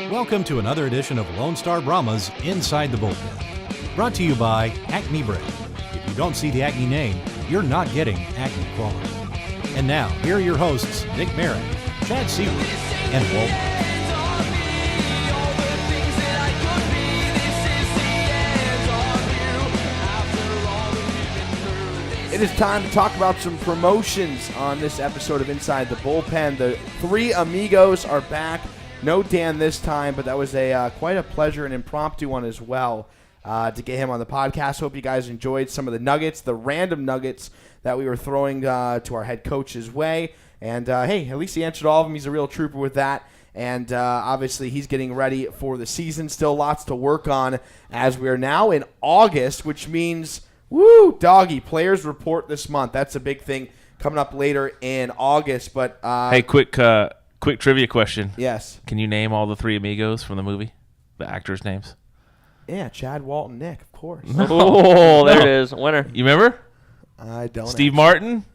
Welcome to another edition of Lone Star Brahmas Inside the Bullpen. Brought to you by Acme Bread. If you don't see the Acme name, you're not getting Acme quality. And now, here are your hosts, Nick Merritt, Chad Seward, and Walt. It is time to talk about some promotions on this episode of Inside the Bullpen. The three amigos are back. No Dan this time, but that was quite a pleasure, an impromptu one as well, to get him on the podcast. Hope you guys enjoyed some of the nuggets, the random nuggets that we were throwing to our head coach's way. And, hey, at least he answered all of them. He's a real trooper with that. And obviously he's getting ready for the season. Still lots to work on as we are now in August, which means, woo, doggy, players report this month. That's a big thing coming up later in August. But hey, quick trivia question. Yes. Can you name all the three amigos from the movie? The actors' names? Yeah, Chad, Walt, and Nick, of course. Oh, there it is. Winner. You remember? I don't. Steve Martin?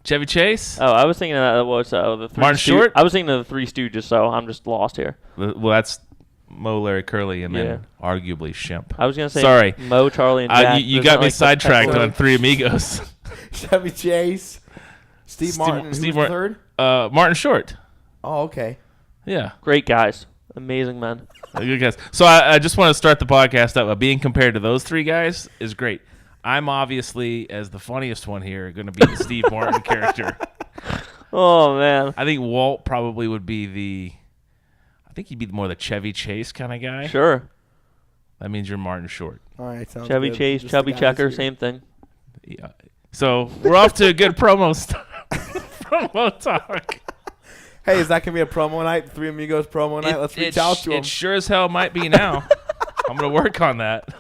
Chevy Chase? Oh, I was thinking that was the Three Martin Short? I was thinking of the Three Stooges, so I'm just lost here. Well, that's Mo, Larry, Curly, and then arguably Shemp. I was going to say Sorry. Mo, Charlie, and Jack. You got me sidetracked on Three Amigos. Chevy Chase, Steve Martin, who's the third? Martin Short. Oh, okay. Yeah. Great guys. Amazing men. Good guys. So I just want to start the podcast out. Being compared to those three guys is great. I'm obviously, as the funniest one here, going to be the Steve Martin character. Oh, man. I think Walt probably would be he'd be more the Chevy Chase kind of guy. Sure. That means you're Martin Short. All right, sounds Chevy good. Chase, Just Chubby the guys Checker, here. same thing. Yeah. So we're off to a good promo talk. Hey, is that going to be a promo night? The Three Amigos promo night? Let's reach out to them. It sure as hell might be now. I'm going to work on that.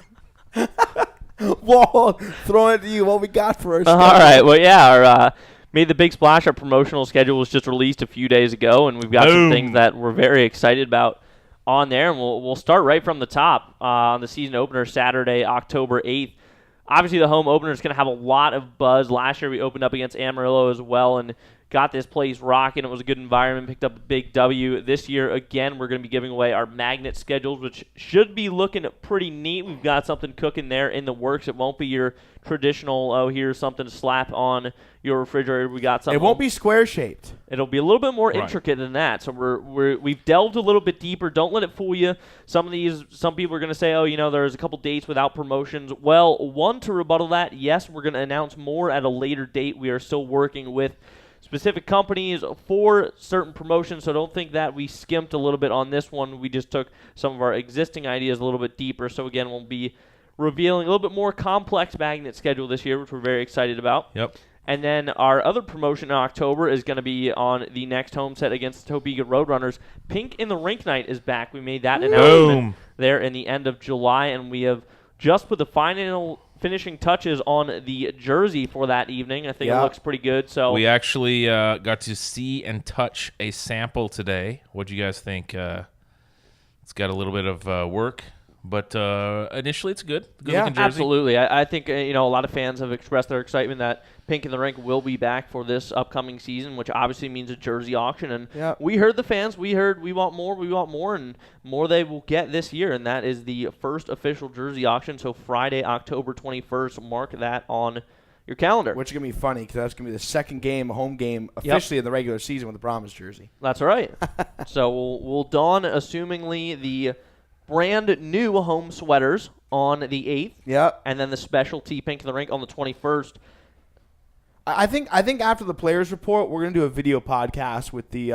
Whoa, throwing it to you. What we got for us? All right. Well, yeah, our Made the Big Splash. Our promotional schedule was just released a few days ago, and we've got some things that we're very excited about on there. And we'll start right from the top on the season opener, Saturday, October 8th. Obviously, the home opener is going to have a lot of buzz. Last year, we opened up against Amarillo as well and got this place rocking. It was a good environment, picked up a big W. This year, again, we're going to be giving away our magnet schedules, which should be looking pretty neat. We've got something cooking there in the works. It won't be your traditional, oh, here's something to slap on your refrigerator. We got something. It won't be square-shaped. It'll be a little bit more intricate than that. So we've delved a little bit deeper. Don't let it fool you. Some people are going to say, oh, there's a couple dates without promotions. Well, one, to rebuttal that, yes, we're going to announce more at a later date. We are still working with specific companies for certain promotions, so don't think that we skimped a little bit on this one. We just took some of our existing ideas a little bit deeper. So again, we'll be revealing a little bit more complex magnet schedule this year, which we're very excited about. Yep. And then our other promotion in October is going to be on the next home set against the Topeka Roadrunners. Pink in the Rink Night is back. We made that announcement there in the end of July, and we have just put the finishing touches on the jersey for that evening. I think it looks pretty good. So we actually got to see and touch a sample today. What do you guys think? It's got a little bit of work, but initially it's good. Good-looking jersey. Absolutely. I think a lot of fans have expressed their excitement that Pink in the Rink will be back for this upcoming season, which obviously means a jersey auction. And we heard the fans. We heard we want more, and more they will get this year. And that is the first official jersey auction. So Friday, October 21st, mark that on your calendar. Which is going to be funny because that's going to be the second home game officially in the regular season with the Brahmas jersey. That's right. So we'll don, assumingly, the brand new home sweaters on the 8th. Yep. And then the specialty Pink in the Rink on the 21st. I think after the players report, we're going to do a video podcast with the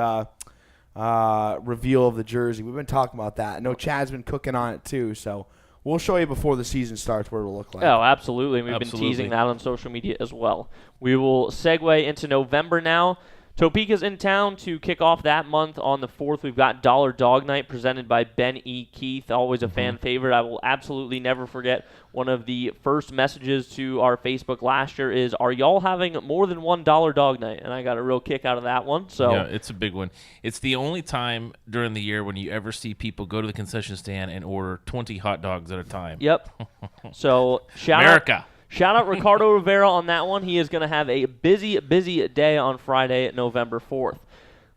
reveal of the jersey. We've been talking about that. I know Chad's been cooking on it too, so we'll show you before the season starts what it'll look like. Oh, absolutely. We've been teasing that on social media as well. We will segue into November now. Topeka's in town to kick off that month on the 4th. We've got Dollar Dog Night presented by Ben E. Keith, always a fan favorite. I will absolutely never forget one of the first messages to our Facebook last year is, are y'all having more than one Dollar Dog Night? And I got a real kick out of that one. So yeah, it's a big one. It's the only time during the year when you ever see people go to the concession stand and order 20 hot dogs at a time. Yep. So Shout out Ricardo Rivera on that one. He is going to have a busy day on Friday, November 4th.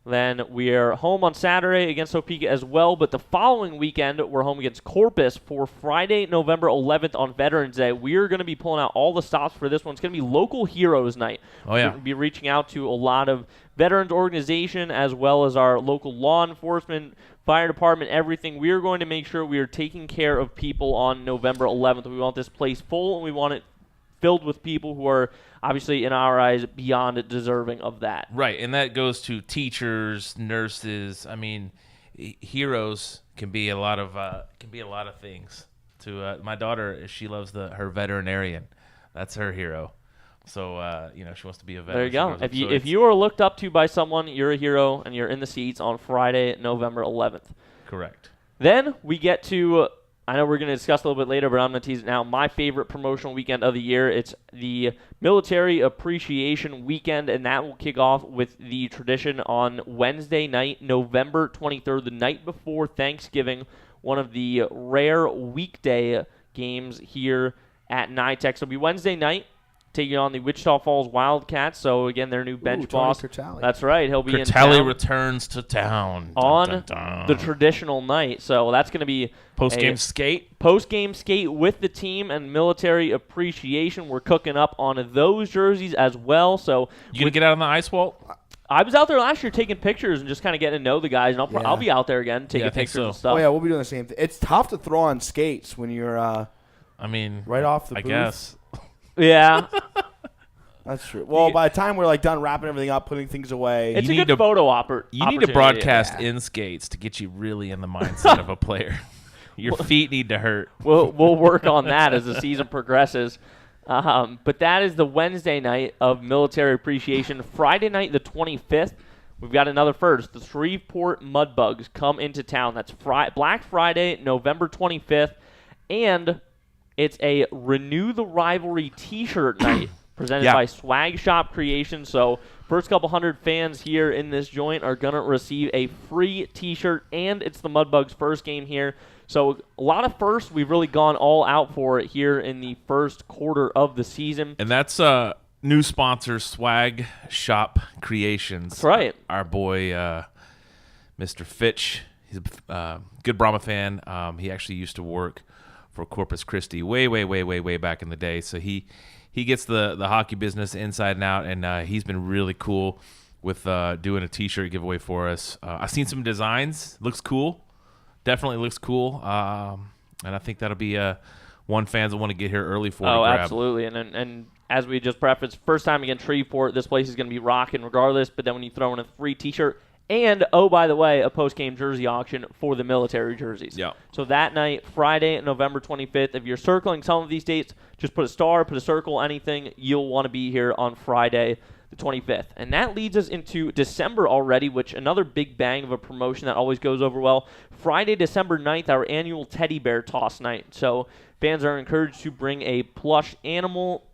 Then we're home on Saturday against Topeka as well, but the following weekend we're home against Corpus for Friday, November 11th on Veterans Day. We're going to be pulling out all the stops for this one. It's going to be Local Heroes Night. Oh, yeah. We're going to be reaching out to a lot of veterans organization as well as our local law enforcement, fire department, everything. We are going to make sure we are taking care of people on November 11th. We want this place full, and we want it filled with people who are obviously, in our eyes, beyond deserving of that. Right, and that goes to teachers, nurses. I mean, heroes can be a lot of things. To my daughter, she loves her veterinarian. That's her hero. So she wants to be a vet. There you go. If you are looked up to by someone, you're a hero, and you're in the seats on Friday, November 11th. Correct. Then we get to. I know we're going to discuss a little bit later, but I'm going to tease it now. My favorite promotional weekend of the year. It's the Military Appreciation Weekend, and that will kick off with the tradition on Wednesday night, November 23rd, the night before Thanksgiving, one of the rare weekday games here at NITEC. So it'll be Wednesday night, taking on the Wichita Falls Wildcats. So, again, their new bench boss. Curtali. That's right. He'll be in Curtali town returns to town. on the traditional night. So that's going to be post-game skate. Post-game skate with the team and military appreciation. We're cooking up on those jerseys as well. So you going to get out on the ice, Walt? I was out there last year taking pictures and just kind of getting to know the guys. And I'll be out there again taking pictures and stuff. Oh, yeah, we'll be doing the same thing. It's tough to throw on skates when you're right off the booth. I guess. Yeah. That's true. Well, by the time we're done wrapping everything up, putting things away, it's a good photo opportunity. You need to broadcast in skates to get you really in the mindset of a player. Your feet need to hurt. We'll work on that as the season progresses. But that is the Wednesday night of military appreciation. Friday night, the 25th, we've got another first. The Shreveport Mudbugs come into town. That's Black Friday, November 25th. And it's a Renew the Rivalry t-shirt night presented by Swag Shop Creations. So first couple hundred fans here in this joint are going to receive a free t-shirt, and it's the Mudbugs' first game here. So a lot of firsts. We've really gone all out for it here in the first quarter of the season. And that's new sponsor, Swag Shop Creations. That's right. Our boy, Mr. Fitch, he's a good Brahma fan. He actually used to work for Corpus Christi way back in the day. So he gets the hockey business inside and out, and he's been really cool with doing a T-shirt giveaway for us. I've seen some designs. Looks cool. Definitely looks cool. And I think that'll be one fans will want to get here early for. Oh, absolutely. And as we just prefaced, first time against Shreveport, this place is going to be rocking regardless. But then when you throw in a free T-shirt, and, oh, by the way, a post-game jersey auction for the military jerseys. Yeah. So that night, Friday, November 25th, if you're circling some of these dates, just put a star, put a circle, anything. You'll want to be here on Friday, the 25th. And that leads us into December already, which another big bang of a promotion that always goes over well. Friday, December 9th, our annual teddy bear toss night. So fans are encouraged to bring a plush animal,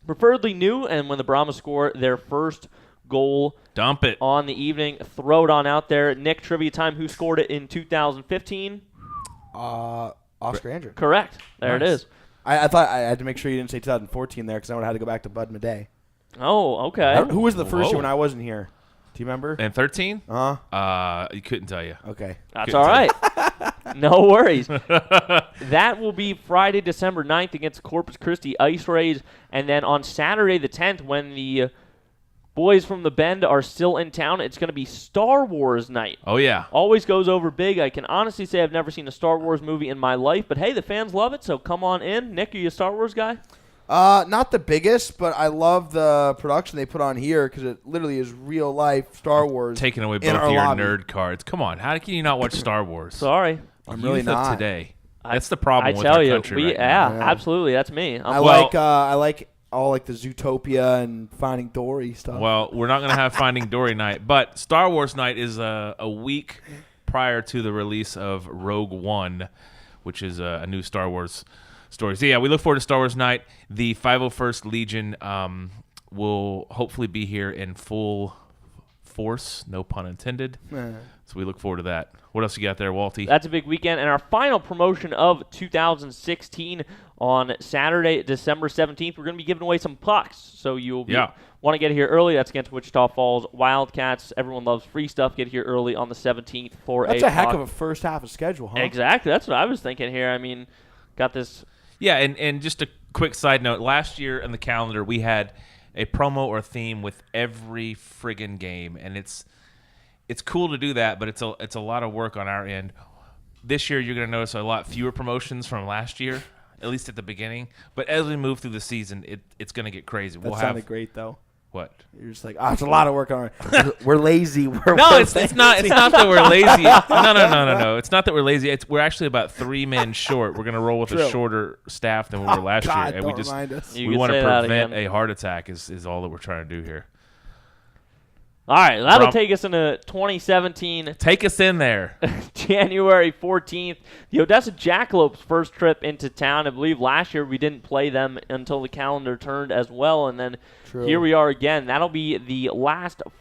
preferably new, and when the Brahmas score their first goal, dump it on the evening, throw it on out there. Nick, trivia time, who scored it in 2015? Oscar Andrew. Correct. There it is. I thought I had to make sure you didn't say 2014 there because I would have had to go back to Bud Madej. Oh, okay. Who was the first year when I wasn't here? Do you remember? And 13? Uh-huh. You couldn't tell you. Okay. That's all right. No worries. That will be Friday, December 9th against Corpus Christi Ice Rays. And then on Saturday the 10th, when the boys from the Bend are still in town, it's going to be Star Wars night. Oh, yeah. Always goes over big. I can honestly say I've never seen a Star Wars movie in my life, but hey, the fans love it, so come on in. Nick, are you a Star Wars guy? Not the biggest, but I love the production they put on here because it literally is real life Star Wars. Taking away both of your nerd cards. Come on, how can you not watch Star Wars? Sorry, I'm really not today. That's the problem with our country right now. Yeah, absolutely, that's me. I like all the Zootopia and Finding Dory stuff. Well, we're not going to have Finding Dory night, but Star Wars night is a week prior to the release of Rogue One, which is a new Star Wars story. So, yeah, we look forward to Star Wars night. The 501st Legion will hopefully be here in full force, no pun intended. Eh. So we look forward to that. What else you got there, Walty? That's a big weekend. And our final promotion of 2016 on Saturday, December 17th, we're going to be giving away some pucks. So you'll want to get here early. That's against Wichita Falls Wildcats. Everyone loves free stuff. Get here early on the 17th for That's a heck of a first half of schedule, huh? Exactly. That's what I was thinking here. I mean, got this. Yeah, and just a quick side note. Last year in the calendar, we had a promo or theme with every friggin' game, and it's cool to do that, but it's a lot of work on our end. This year, you're going to notice a lot fewer promotions from last year, at least at the beginning. But as we move through the season, it's going to get crazy. That sounded great, though. What? You're just like, it's a lot of work on it. We're lazy. No, it's not. It's not that we're lazy. No. It's not that we're lazy. We're actually about 3 men short. We're going to roll with a shorter staff than we were last year, and we want to prevent a heart attack. Is all that we're trying to do here. All right, that'll take us into 2017. Take us in there. January 14th. The Odessa Jackalopes' first trip into town. I believe last year we didn't play them until the calendar turned as well, and then here we are again. That'll be the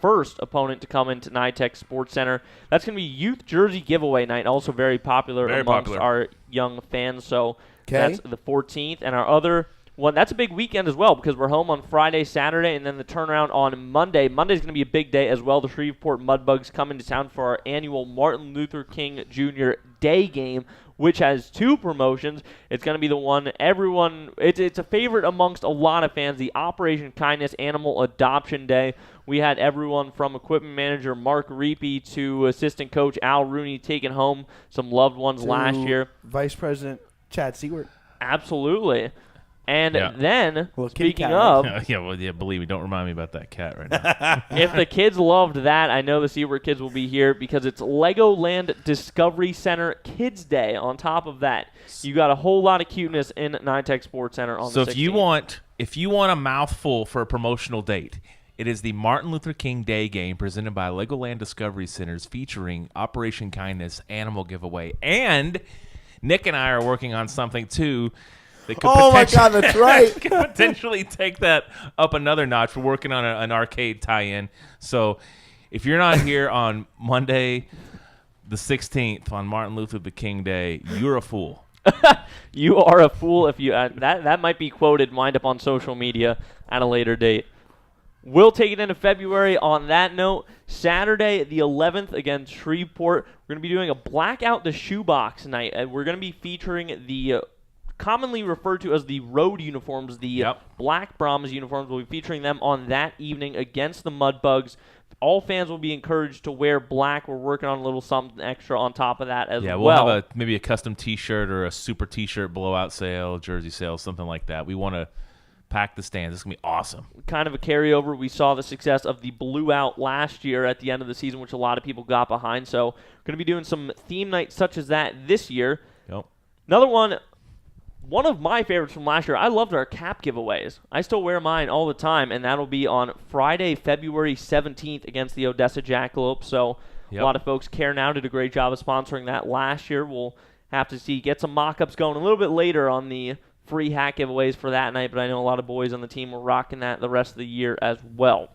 first opponent to come into NITEC Sports Center. That's going to be Youth Jersey Giveaway Night, also very popular amongst our young fans. So that's the 14th. And our other one, that's a big weekend as well because we're home on Friday, Saturday, and then the turnaround on Monday. Monday's going to be a big day as well. The Shreveport Mudbugs come into town for our annual Martin Luther King Jr. Day game, which has 2 promotions. It's going to be the one it's a favorite amongst a lot of fans, the Operation Kindness Animal Adoption Day. We had everyone from equipment manager Mark Reapy to assistant coach Al Rooney taking home some loved ones last year. Vice President Chad Seward. Absolutely. And then, speaking of... believe me, don't remind me about that cat right now. If the kids loved that, I know the Seaward kids will be here because it's Legoland Discovery Center Kids Day. On top of that, you got a whole lot of cuteness in NITEC Sports Center on the 16th. So if you want a mouthful for a promotional date, it is the Martin Luther King Day game presented by Legoland Discovery Centers featuring Operation Kindness Animal Giveaway. And Nick and I are working on something, too, that could my God, that's right. could potentially take that up another notch. We're working on an arcade tie-in. So if you're not here on Monday the 16th on Martin Luther King Day, you're a fool. You are a fool if you that might be quoted, wind up on social media at a later date. We'll take it into February on that note. Saturday, the 11th, against Shreveport, we're going to be doing a Blackout the Shoebox night. And we're going to be featuring the commonly referred to as the road uniforms, the black Brahmas uniforms. We'll be featuring them on that evening against the Mudbugs. All fans will be encouraged to wear black. We're working on a little something extra on top of that as well. Yeah, we'll have maybe a custom T-shirt or a super T-shirt blowout sale, jersey sale, something like that. We want to pack the stands. It's going to be awesome. Kind of a carryover. We saw the success of the Blue Out last year at the end of the season, which a lot of people got behind. So we're going to be doing some theme nights such as that this year. Yep. Another one of my favorites from last year, I loved our cap giveaways. I still wear mine all the time, and that'll be on Friday, February 17th against the Odessa Jackalopes. So a lot of folks care now, did a great job of sponsoring that last year. We'll have to get some mock-ups going a little bit later on the free hat giveaways for that night, but I know a lot of boys on the team were rocking that the rest of the year as well.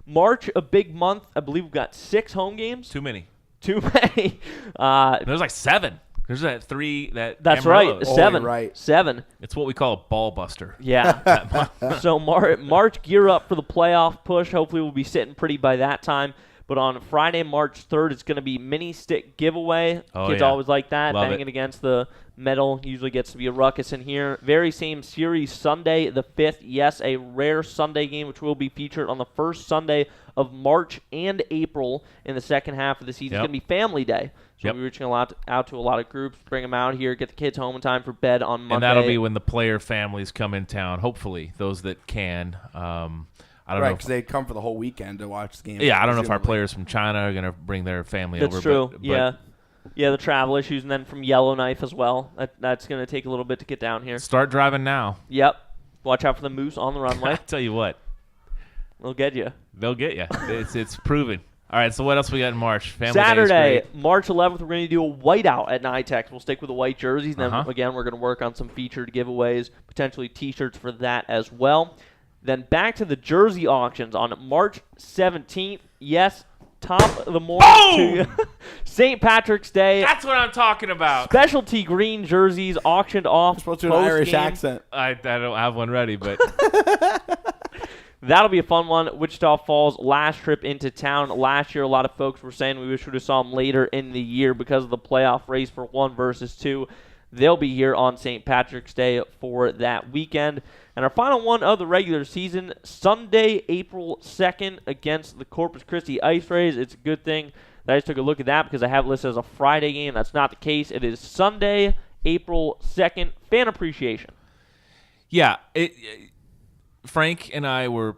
March, a big month. I believe we've got 6 home games. Too many. There's like 7. There's that 3 that. That's Amarillo. right. 7. Right. 7. It's what we call a ball buster. Yeah. So March, gear up for the playoff push. Hopefully we'll be sitting pretty by that time. But on Friday, March 3rd, it's going to be mini stick giveaway. Kids always like that. Love Banging it. against the metal usually gets to be a ruckus in here. Very same series, Sunday the 5th. Yes, a rare Sunday game, which will be featured on the first Sunday of March and April in the second half of the season. It's going to be Family Day. So we'll be reaching out to a lot of groups, bring them out here, get the kids home in time for bed on Monday. And that'll be when the player families come in town, hopefully, those that can. I don't know. Because they come for the whole weekend to watch the game. Yeah, I don't know if our players from China are going to bring their family over. That's true, yeah. Yeah, the travel issues, and then from Yellowknife as well. That's going to take a little bit to get down here. Start driving now. Yep. Watch out for the moose on the runway. I tell you what. They'll get you. They'll get you. It's proven. All right, so what else we got in March? Family Saturday, March 11th, we're going to do a whiteout at NITEC. We'll stick with the white jerseys. And then, again, we're going to work on some featured giveaways, potentially T-shirts for that as well. Then back to the jersey auctions on March 17th. Yes, top of the morning to St. Patrick's Day. That's what I'm talking about. Specialty Green jerseys auctioned off. You're supposed to do an Irish post-game. accent. I don't have one ready, but That'll be a fun one. Wichita Falls last trip into town. Last year, a lot of folks were saying we wish we would have saw them later in the year because of the playoff race for 1 versus 2. They'll be here on St. Patrick's Day for that weekend. And our final one of the regular season, Sunday, April 2nd, against the Corpus Christi Ice Rays. It's a good thing that I just took a look at that because I have it listed as a Friday game. That's not the case. It is Sunday, April 2nd. Fan appreciation. yeah, Frank and I were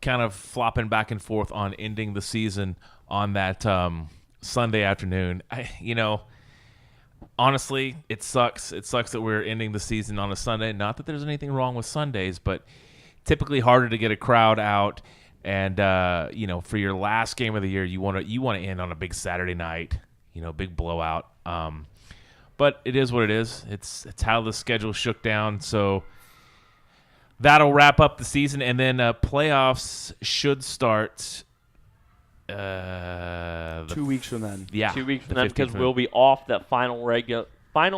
kind of flopping back and forth on ending the season on that Sunday afternoon. Honestly, it sucks. It sucks that we're ending the season on a Sunday. Not that there's anything wrong with Sundays, but typically harder to get a crowd out. And for your last game of the year, you want to end on a big Saturday night, big blowout. But it is what it is. It's how the schedule shook down. So that'll wrap up the season, and then playoffs should start. 2 weeks from then. Yeah, 2 weeks from the then because 15th. we'll be off that final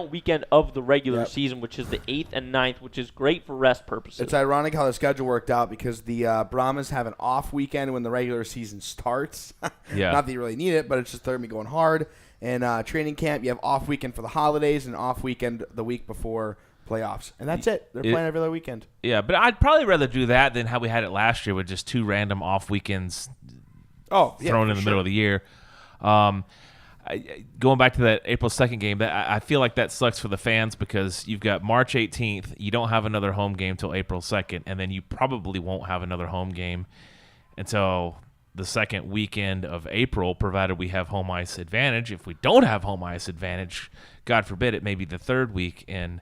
weekend of the regular season, which is the 8th and 9th, which is great for rest purposes. It's ironic how the schedule worked out because the Brahmas have an off weekend when the regular season starts. Yeah. Not that you really need it, but it's just they're going to be going hard. And training camp, you have off weekend for the holidays and off weekend the week before playoffs. And that's it. They're playing every other weekend. Yeah, but I'd probably rather do that than how we had it last year with just 2 random off weekends thrown in the middle of the year. Going back to that April 2nd game, I feel like that sucks for the fans because you've got March 18th. You don't have another home game till April 2nd, and then you probably won't have another home game until the second weekend of April, provided we have home ice advantage. If we don't have home ice advantage, God forbid, it may be the third week in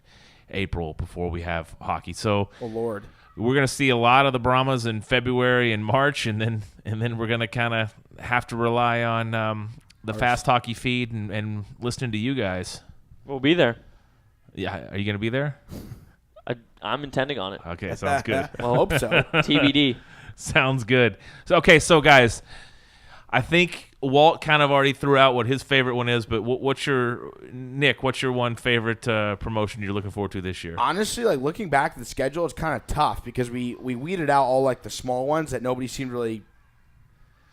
April before we have hockey. So, oh Lord, we're going to see a lot of the Brahmas in February and March, and then we're going to kind of have to rely on the Fast Hockey feed and listening to you guys. We'll be there. Yeah, are you going to be there? I'm intending on it. Okay, sounds good. Well, I hope so. TBD. Sounds good. So guys, I think Walt kind of already threw out what his favorite one is, but what's your one favorite promotion you're looking forward to this year? Honestly, looking back at the schedule, it's kind of tough because we weeded out all the small ones that nobody seemed really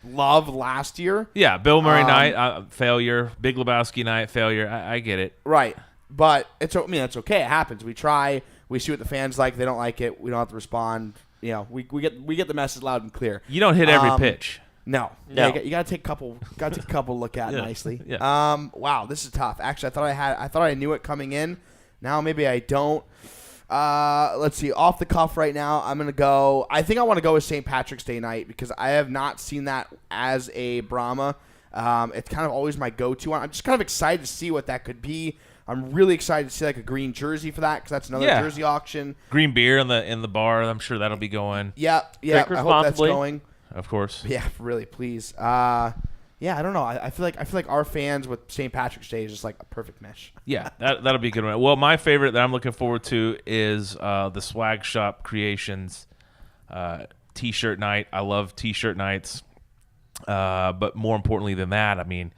love last year. Yeah, Bill Murray night, failure. Big Lebowski night, failure. I get it. Right. But it's okay. It happens. We try. We see what the fans like. They don't like it. We don't have to respond. We get the message loud and clear. You don't hit every pitch. No. No. Yeah, you got to take a couple. Got to take a couple look at Yeah. nicely. Yeah. Wow, this is tough. Actually, I thought I knew it coming in. Now maybe I don't. Let's see. Off the cuff right now, I'm gonna go. I think I want to go with St. Patrick's Day night because I have not seen that as a Brahma. It's kind of always my go-to one. I'm just kind of excited to see what that could be. I'm really excited to see a green jersey for that because that's another jersey auction. Green beer in the bar. I'm sure that'll be going. Yeah. Drink I hope that's responsibly. going. Of course. Yeah, really, please. I don't know. I feel like our fans with St. Patrick's Day is just a perfect mesh. Yeah, that'll be a good one. Well, my favorite that I'm looking forward to is the Swag Shop Creations T-shirt night. I love T-shirt nights, but more importantly than that, I mean,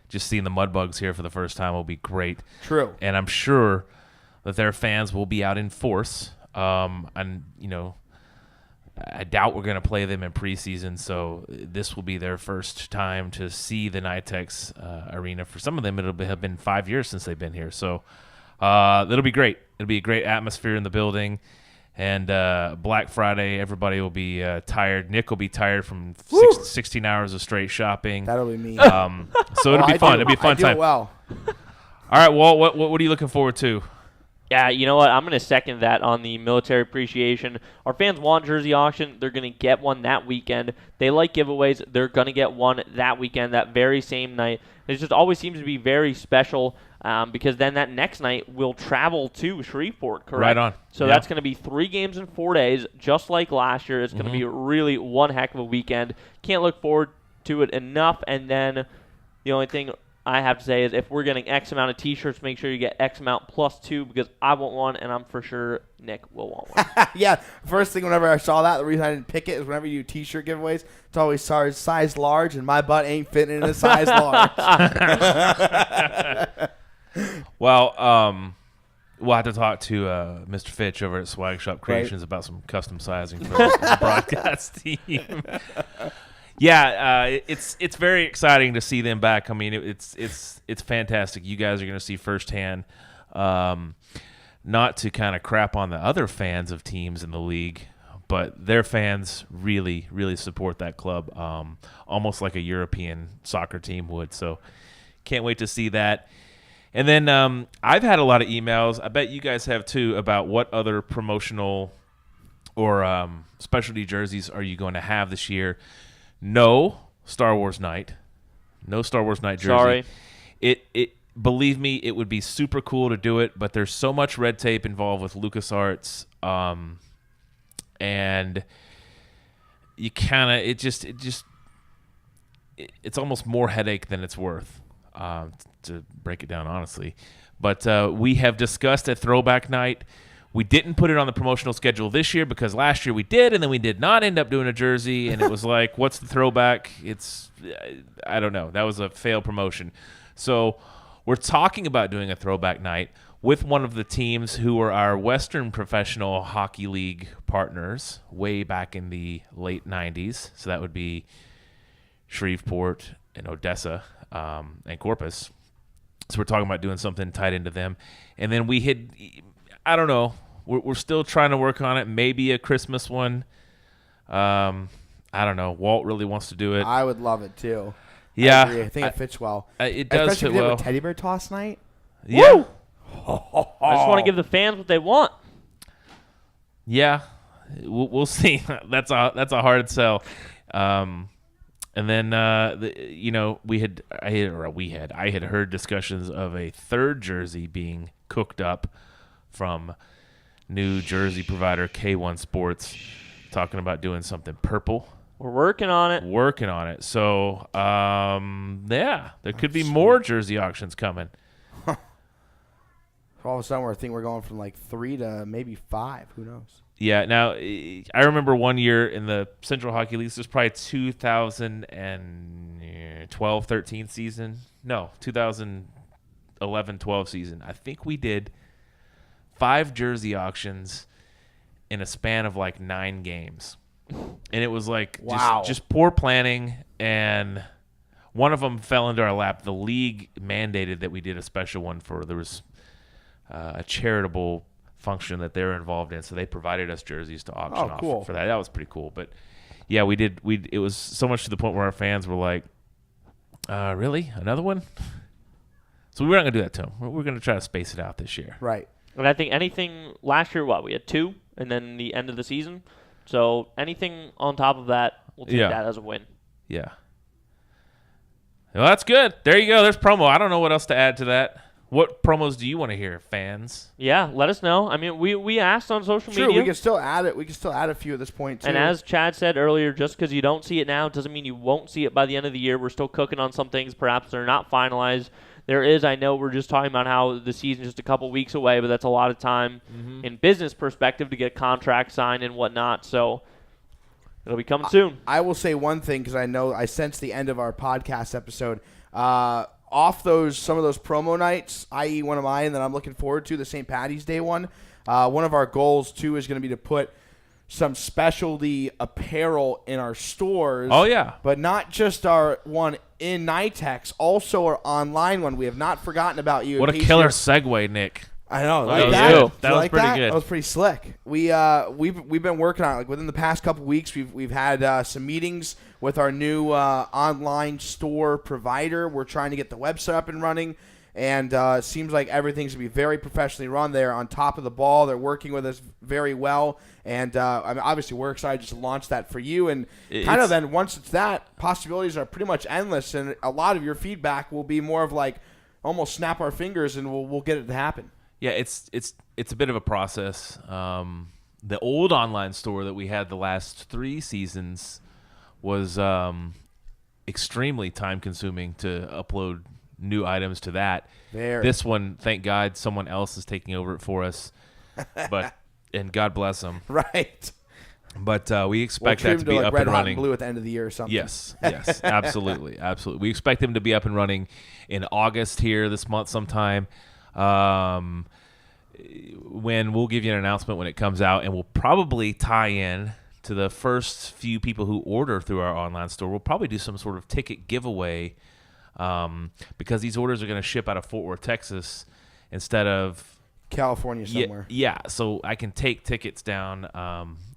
just seeing the Mudbugs here for the first time will be great. True. And I'm sure that their fans will be out in force. And I doubt we're going to play them in preseason, so this will be their first time to see the NYTEX arena. For some of them, it'll have been 5 years since they've been here, so it'll be great. It'll be a great atmosphere in the building, and Black Friday, everybody will be tired. Nick will be tired from 16 hours of straight shopping. That'll be me. So it'll be fun. It'll be a fun I do time. it well. All right, Walt, what are you looking forward to? Yeah, you know what? I'm going to second that on the military appreciation. Our fans want jersey auction. They're going to get one that weekend. They like giveaways. They're going to get one that weekend, that very same night. It just always seems to be very special because then that next night we'll travel to Shreveport, correct? Right on. So that's going to be 3 games in 4 days, just like last year. It's going to be really one heck of a weekend. Can't look forward to it enough. And then the only thing I have to say is if we're getting X amount of T-shirts, make sure you get X amount plus 2 because I want one, and I'm for sure Nick will want one. Yeah, first thing whenever I saw that, the reason I didn't pick it is whenever you do T-shirt giveaways, it's always size large, and my butt ain't fitting in a size large. Well, we'll have to talk to Mr. Fitch over at Swag Shop Creations about some custom sizing for the broadcast team. Yeah, it's very exciting to see them back. I mean, it's fantastic. You guys are going to see firsthand. Not to kind of crap on the other fans of teams in the league, but their fans really, really support that club, almost like a European soccer team would. So, can't wait to see that. And then I've had a lot of emails. I bet you guys have too about what other promotional or specialty jerseys are you going to have this year. No Star Wars Night. No Star Wars Night jersey. Sorry. It believe me, it would be super cool to do it, but there's so much red tape involved with LucasArts, and you kind of it's almost more headache than it's worth, to break it down honestly. But we have discussed a throwback night. We didn't put it on the promotional schedule this year because last year we did, and then we did not end up doing a jersey, and it was like, what's the throwback? I don't know. That was a failed promotion. So we're talking about doing a throwback night with one of the teams who were our Western Professional Hockey League partners way back in the late 90s. So that would be Shreveport and Odessa and Corpus. So we're talking about doing something tied into them. And then we had... I don't know. We're still trying to work on it. Maybe a Christmas one. I don't know. Walt really wants to do it. I would love it too. Yeah, I think it fits well. It does Especially fit if we well. have a teddy bear toss night. Yeah. Woo! I just want to give the fans what they want. Yeah, we'll see. That's a hard sell. And then I had heard discussions of a third jersey being cooked up from new jersey provider K1 Sports, talking about doing something purple. We're working on it. So, yeah, there could be more jersey auctions coming. All of a sudden, we're going from like 3 to maybe 5. Who knows? Yeah. Now, I remember one year in the Central Hockey League, this was probably 2012-13 season. No, 2011-12 season. I think we did 5 jersey auctions in a span of like 9 games. And it was like just poor planning, and one of them fell into our lap. The league mandated that we did a special one there was a charitable function that they're involved in, so they provided us jerseys to auction off for that. That was pretty cool. But yeah, we did. It was so much to the point where our fans were like, "Really, another one?" So we weren't gonna do that to them. We're gonna try to space it out this year. Right. And I think anything last year, we had 2, and then the end of the season. So anything on top of that, we'll take that as a win. Yeah. Well, that's good. There you go. There's promo. I don't know what else to add to that. What promos do you want to hear, fans? Yeah, let us know. I mean, we asked on social media. Sure, we can still add it. We can still add a few at this point, too. And as Chad said earlier, just because you don't see it now doesn't mean you won't see it by the end of the year. We're still cooking on some things. Perhaps they're not finalized. There is, I know we're just talking about how the season's just a couple weeks away, but that's a lot of time in business perspective to get contracts signed and whatnot. So it'll be coming soon. I will say one thing because I know I sense the end of our podcast episode. Off some of those promo nights, i.e. one of mine that I'm looking forward to, the St. Patty's Day one, one of our goals, too, is going to be to put some specialty apparel in our stores. Oh, yeah. But not just our one in NYTEX, also our online one. We have not forgotten about you. What a killer segue, Nick. I know. That was pretty good. That was pretty slick. We've been working on it. Like within the past couple weeks, we've had some meetings with our new online store provider. We're trying to get the website up and running, and it seems like everything's going to be very professionally run. They're on top of the ball. They're working with us very well, and I mean, obviously we're excited just to launch that for you. And kind of then once it's that, possibilities are pretty much endless, and a lot of your feedback will be more of like almost snap our fingers and we'll get it to happen. Yeah, it's a bit of a process. The old online store that we had the last 3 seasons was extremely time-consuming to upload new items to that. This one, thank God, someone else is taking over it for us. And God bless them. Right. But we expect that to be like up red, and hot, running. And blue at the end of the year or something. Yes, absolutely. We expect them to be up and running in August here this month sometime. When we'll give you an announcement when it comes out, and we'll probably tie in to the first few people who order through our online store. We'll probably do some sort of ticket giveaway because these orders are going to ship out of Fort Worth, Texas, instead of California somewhere. Yeah, so I can take tickets down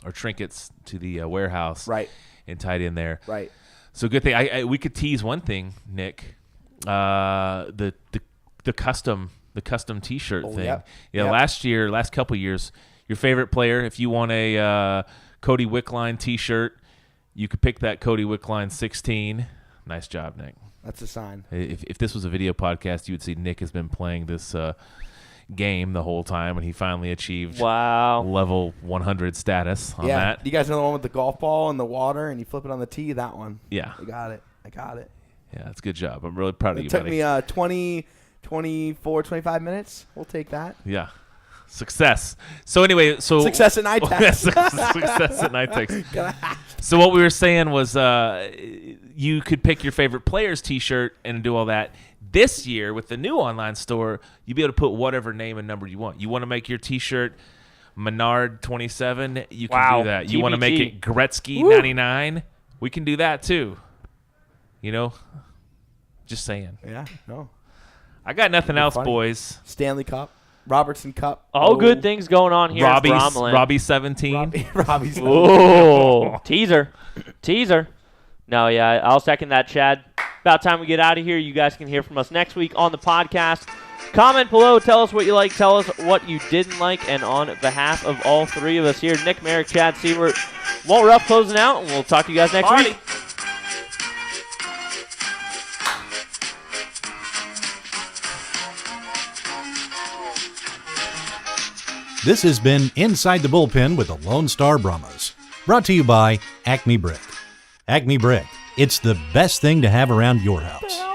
or trinkets to the warehouse, right, and tie it in there. Right. So good thing we could tease one thing, Nick, the custom T-shirt thing. Yep. Yeah, last couple years, your favorite player, if you want a Cody Wickline T-shirt, you could pick that Cody Wickline 16. Nice job, Nick. That's a sign. If this was a video podcast, you would see Nick has been playing this game the whole time, and he finally achieved level 100 status on that. You guys know the one with the golf ball in the water, and you flip it on the tee? That one. Yeah. I got it. Yeah, that's a good job. I'm really proud of you, It took buddy. me 20, 24, 25 minutes. We'll take that. Yeah. Success. So anyway, Success at night text. Success at night text. So what we were saying was you could pick your favorite player's T-shirt and do all that. This year, with the new online store, you'll be able to put whatever name and number you want. You want to make your T-shirt Menard 27? You can do that. You want to make it Gretzky 99? We can do that too. Just saying. Yeah, no. I got nothing else, funny. Boys. Stanley Cup. Robertson Cup. All good things going on here in Bromland. Robbie 17. Robbie's Oh, teaser. No, yeah, I'll second that, Chad. About time we get out of here. You guys can hear from us next week on the podcast. Comment below. Tell us what you like. Tell us what you didn't like. And on behalf of all three of us here, Nick Merrick, Chad Siebert, Walt Ruff closing out, and we'll talk to you guys next week. This has been Inside the Bullpen with the Lone Star Brahmas. Brought to you by Acme Brick. Acme Brick. It's the best thing to have around your house.